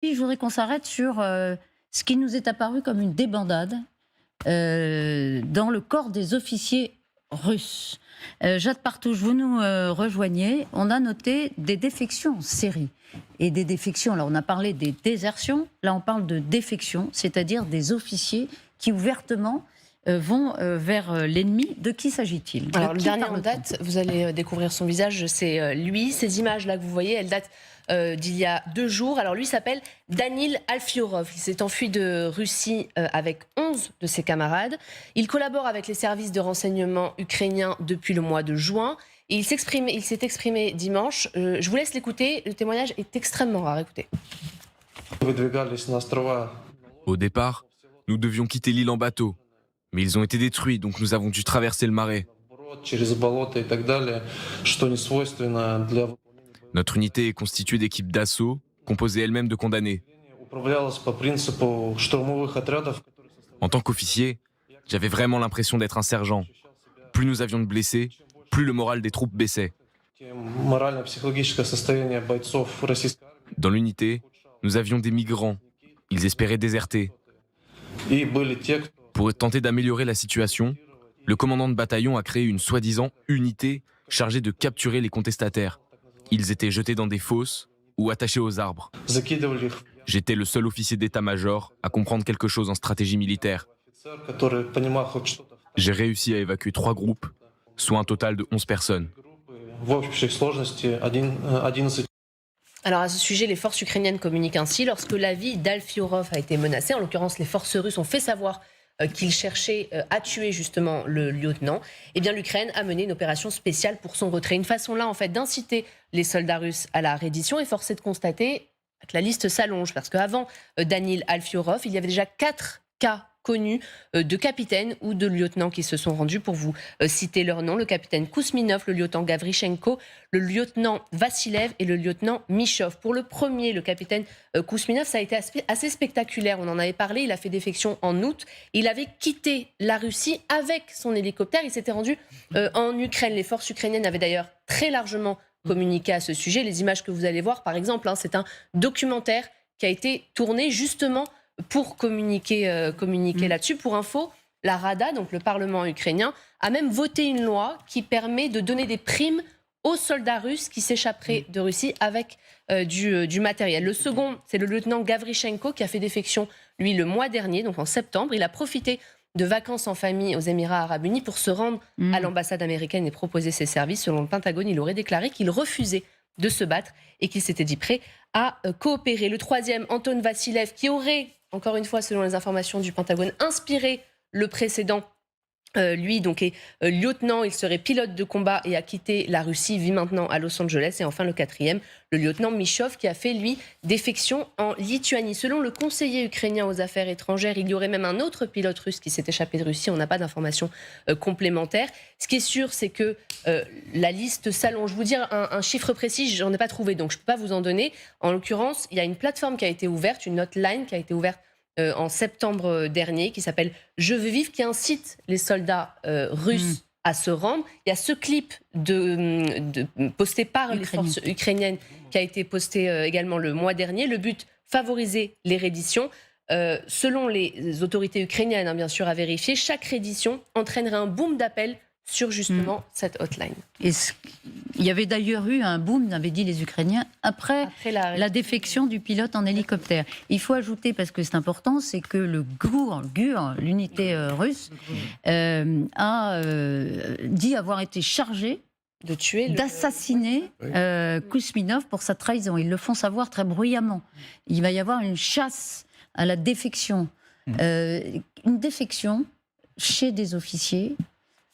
Je voudrais qu'on s'arrête sur ce qui nous est apparu comme une débandade dans le corps des officiers russes. Jade Partouche, vous nous rejoignez. On a noté des défections en série. Et des défections, là on a parlé des désertions, là on parle de défections, c'est-à-dire des officiers qui ouvertement vont vers l'ennemi. De qui s'agit-il? Alors, le dernier en date, vous allez découvrir son visage, c'est lui. Ces images-là que vous voyez, elles datent d'il y a 2 jours. Alors, lui s'appelle Danil Alfiorov. Il s'est enfui de Russie avec 11 de ses camarades. Il collabore avec les services de renseignement ukrainiens depuis le mois de juin. Et il s'est exprimé dimanche. Je vous laisse l'écouter. Le témoignage est extrêmement rare. Écoutez. Au départ, nous devions quitter l'île en bateau. Mais ils ont été détruits, donc nous avons dû traverser le marais. Notre unité est constituée d'équipes d'assaut, composées elles-mêmes de condamnés. En tant qu'officier, j'avais vraiment l'impression d'être un sergent. Plus nous avions de blessés, plus le moral des troupes baissait. Dans l'unité, nous avions des migrants. Ils espéraient déserter. Pour tenter d'améliorer la situation, le commandant de bataillon a créé une soi-disant unité chargée de capturer les contestataires. Ils étaient jetés dans des fosses ou attachés aux arbres. J'étais le seul officier d'état-major à comprendre quelque chose en stratégie militaire. J'ai réussi à évacuer 3 groupes, soit un total de 11 personnes. Alors à ce sujet, les forces ukrainiennes communiquent ainsi. Lorsque la vie d'Alfiorov a été menacée, en l'occurrence les forces russes ont fait savoir qu'il cherchait à tuer justement le lieutenant, eh bien l'Ukraine a mené une opération spéciale pour son retrait. Une façon là en fait d'inciter les soldats russes à la reddition, et force est de constater que la liste s'allonge parce qu'avant Danil Alfiorov, il y avait déjà 4 cas connus de capitaines ou de lieutenants qui se sont rendus. Pour vous citer leurs noms: le capitaine Kousminov, le lieutenant Gavrichenko, le lieutenant Vassilev et le lieutenant Michov. Pour le premier, le capitaine Kousminov, ça a été assez spectaculaire. On en avait parlé, il a fait défection en août. Il avait quitté la Russie avec son hélicoptère. Il s'était rendu en Ukraine. Les forces ukrainiennes avaient d'ailleurs très largement communiqué à ce sujet. Les images que vous allez voir, par exemple, c'est un documentaire qui a été tourné justement pour communiquer là-dessus. Pour info, la Rada, donc le Parlement ukrainien, a même voté une loi qui permet de donner des primes aux soldats russes qui s'échapperaient de Russie avec du matériel. Le second, c'est le lieutenant Gavrichenko qui a fait défection, lui, le mois dernier, donc en septembre. Il a profité de vacances en famille aux Émirats arabes unis pour se rendre à l'ambassade américaine et proposer ses services. Selon le Pentagone, il aurait déclaré qu'il refusait de se battre et qu'il s'était dit prêt à coopérer. Le troisième, Anton Vassilev, qui aurait, encore une fois selon les informations du Pentagone, inspiré le précédent. Lui donc est lieutenant, il serait pilote de combat et a quitté la Russie, vit maintenant à Los Angeles. Et enfin le quatrième, le lieutenant Michov, qui a fait lui défection en Lituanie. Selon le conseiller ukrainien aux affaires étrangères, il y aurait même un autre pilote russe qui s'est échappé de Russie. On n'a pas d'informations complémentaires. Ce qui est sûr, c'est que la liste s'allonge. Je vous dire un chiffre précis, j'en ai pas trouvé, donc je peux pas vous en donner. En l'occurrence, il y a une plateforme qui a été ouverte, une hotline qui a été ouverte en septembre dernier, qui s'appelle Je veux vivre, qui incite les soldats russes à se rendre. Il y a ce clip posté par les forces ukrainiennes qui a été posté également le mois dernier. Le but, favoriser les redditions. Selon les autorités ukrainiennes, bien sûr, à vérifier, chaque reddition entraînerait un boom d'appels sur justement cette hotline. Et il y avait d'ailleurs eu un boom, avaient dit les Ukrainiens, après la défection du pilote en hélicoptère. Il faut ajouter, parce que c'est important, c'est que le GUR, l'unité russe, a dit avoir été chargé de tuer, d'assassiner Kousminov pour sa trahison. Ils le font savoir très bruyamment. Il va y avoir une chasse à la défection. Une défection chez des officiers.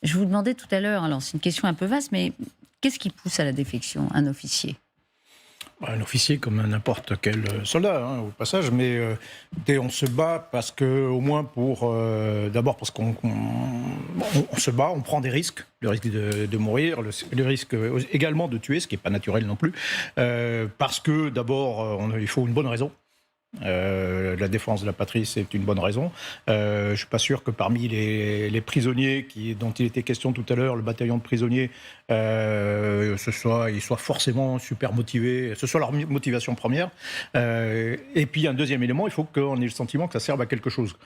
Je vous demandais tout à l'heure, alors c'est une question un peu vaste, mais qu'est-ce qui pousse à la défection, un officier ? Un officier comme n'importe quel soldat, au passage, mais on se bat parce que, au moins d'abord parce qu'on se bat, on prend des risques, le risque de mourir, le risque également de tuer, ce qui n'est pas naturel non plus, parce que d'abord il faut une bonne raison. La défense de la patrie, c'est une bonne raison. Je ne suis pas sûr que parmi les prisonniers dont il était question tout à l'heure, le bataillon de prisonniers, ils soient forcément super motivés, ce soit leur motivation première. Et puis un deuxième élément, il faut qu'on ait le sentiment que ça serve à quelque chose,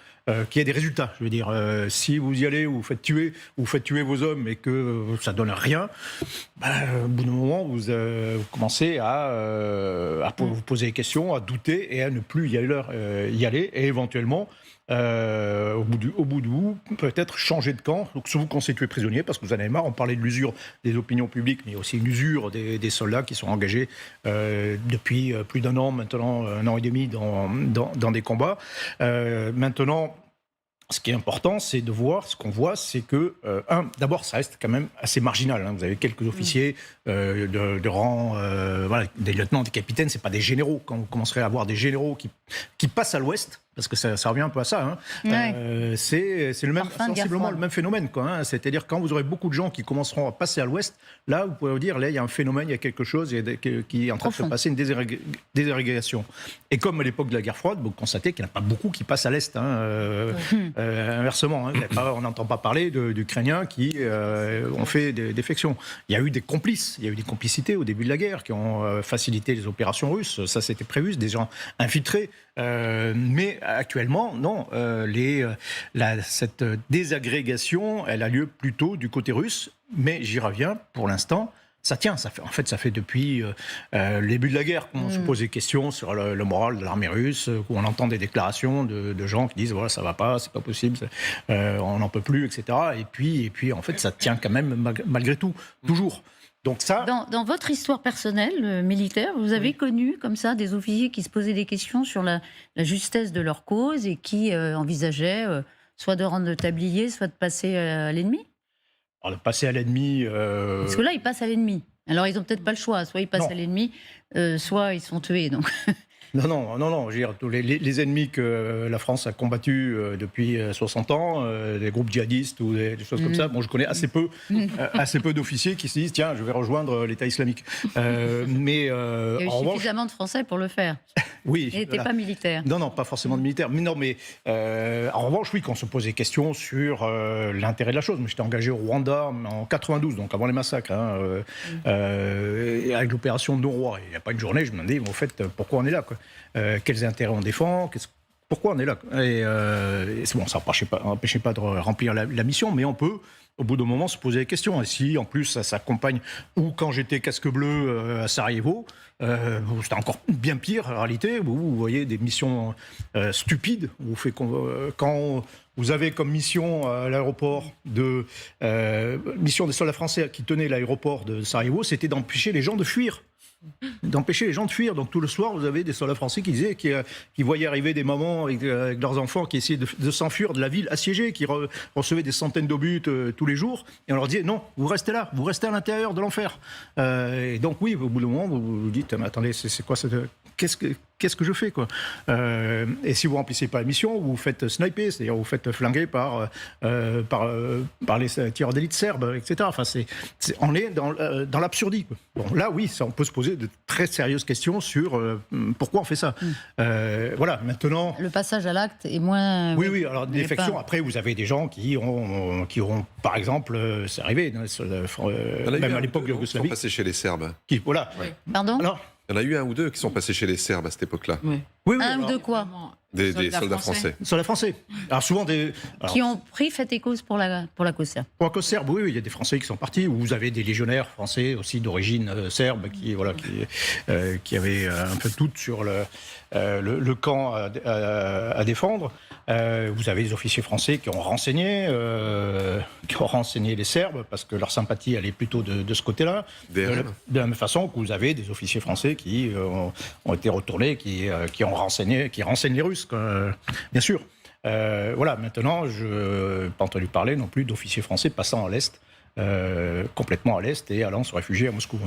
qu'il y ait des résultats. Je veux dire, si vous y allez, vous faites tuer vos hommes et que ça donne rien, au bout d'un moment, vous commencez à vous poser des questions, à douter et à ne plus y aller et éventuellement, au bout du bout, peut-être changer de camp, donc soit vous constituez prisonnier parce que vous en avez marre. On parlait de l'usure des opinions publiques, mais il y a aussi une usure des soldats qui sont engagés depuis plus d'un an, maintenant 1 an et demi dans des combats. Maintenant, ce qui est important, c'est de voir, ce qu'on voit, c'est que, d'abord, ça reste quand même assez marginal. Vous avez quelques officiers de rang, des lieutenants, des capitaines, c'est pas des généraux. Quand vous commencerez à avoir des généraux qui passent à l'ouest, parce que ça revient un peu à ça, c'est sensiblement le même phénomène. C'est-à-dire quand vous aurez beaucoup de gens qui commenceront à passer à l'ouest, là, vous pouvez vous dire, là, il y a un phénomène, il y a quelque chose qui est en train de se passer, une désagrégation. Et comme à l'époque de la guerre froide, vous constatez qu'il n'y en a pas beaucoup qui passent à l'est. Inversement, on n'entend pas parler d'Ukrainiens qui ont fait des défections. Il y a eu des complices, il y a eu des complicités au début de la guerre qui ont facilité les opérations russes. Ça, c'était prévu, des gens infiltrés. Mais actuellement, non. Cette désagrégation, elle a lieu plutôt du côté russe. Mais j'y reviens, pour l'instant, ça tient. Ça fait depuis le début de la guerre qu'on se pose des questions sur le moral de l'armée russe, où on entend des déclarations de gens qui disent voilà, ça va pas, c'est pas possible, on n'en peut plus, etc. Et puis, en fait, ça tient quand même malgré tout, toujours. Donc ça... Dans votre histoire personnelle militaire, vous avez connu comme ça des officiers qui se posaient des questions sur la justesse de leur cause et qui envisageaient soit de rendre le tablier, soit de passer à l'ennemi? Alors, de passer à l'ennemi... Parce que là, ils passent à l'ennemi. Alors, ils n'ont peut-être pas le choix. Soit ils passent à l'ennemi, soit ils sont tués. Donc... Non. Je veux dire, tous les ennemis que la France a combattus depuis 60 ans, des groupes djihadistes ou des choses comme ça, bon, je connais assez peu d'officiers qui se disent tiens, je vais rejoindre l'État islamique. Mais il y a eu suffisamment de Français pour le faire. Oui. Ils n'étaient pas militaires. Non, pas forcément de militaires. Mais en revanche, oui, quand on se pose des questions sur l'intérêt de la chose. Moi, j'étais engagé au Rwanda en 92, donc avant les massacres, avec l'opération Noroa. Il n'y a pas une journée, je me demandais, au fait, pourquoi on est là, quoi. Quels intérêts on défend, pourquoi on est là. Et c'est bon, ça n'empêchait pas de remplir la mission, mais on peut, au bout d'un moment, se poser des questions. Et si, en plus, ça s'accompagne, ou quand j'étais casque bleu à Sarajevo, c'était encore bien pire, en réalité, où vous voyez des missions stupides, où quand vous avez comme mission à l'aéroport mission des soldats français qui tenaient l'aéroport de Sarajevo, c'était d'empêcher les gens de fuir. Donc tout le soir, vous avez des soldats français qui voyaient arriver des mamans avec leurs enfants qui essayaient de s'enfuir de la ville assiégée, qui recevaient des centaines d'obus tous les jours, et on leur disait non, vous restez là, vous restez à l'intérieur de l'enfer. Et donc oui, au bout d'un moment, vous vous dites mais attendez, c'est quoi qu'est-ce que je fais, quoi. Et si vous remplissez pas la mission, vous vous faites sniper, c'est-à-dire vous vous faites flinguer par les tireurs d'élite serbes, etc. Enfin, on est dans l'absurdie, quoi. Bon, là, oui, on peut se poser de très sérieuses questions sur pourquoi on fait ça. Voilà, maintenant... Le passage à l'acte est moins... Oui, alors défection, après, vous avez des gens qui ont par exemple, c'est arrivé, même à l'époque de Yougoslavie... Qui sont passés chez les Serbes. Voilà. Oui. Pardon ? Alors, il y en a eu 1 ou 2 qui sont passés chez les Serbes à cette époque-là. Oui, ou deux quoi ? Des soldats français. Soldats français. Alors souvent qui ont fait et cause pour la cause serbe. Pour la cause serbe, oui, il y a des Français qui sont partis. Vous avez des légionnaires français aussi d'origine serbe qui avaient un peu tout sur le camp à défendre. Vous avez des officiers français qui ont renseigné les Serbes parce que leur sympathie allait plutôt de ce côté-là. De la même façon que vous avez des officiers français qui ont été retournés, qui renseignent les Russes, bien sûr. Voilà, maintenant, je n'ai pas entendu parler non plus d'officiers français passant à l'Est, complètement à l'Est et allant se réfugier à Moscou.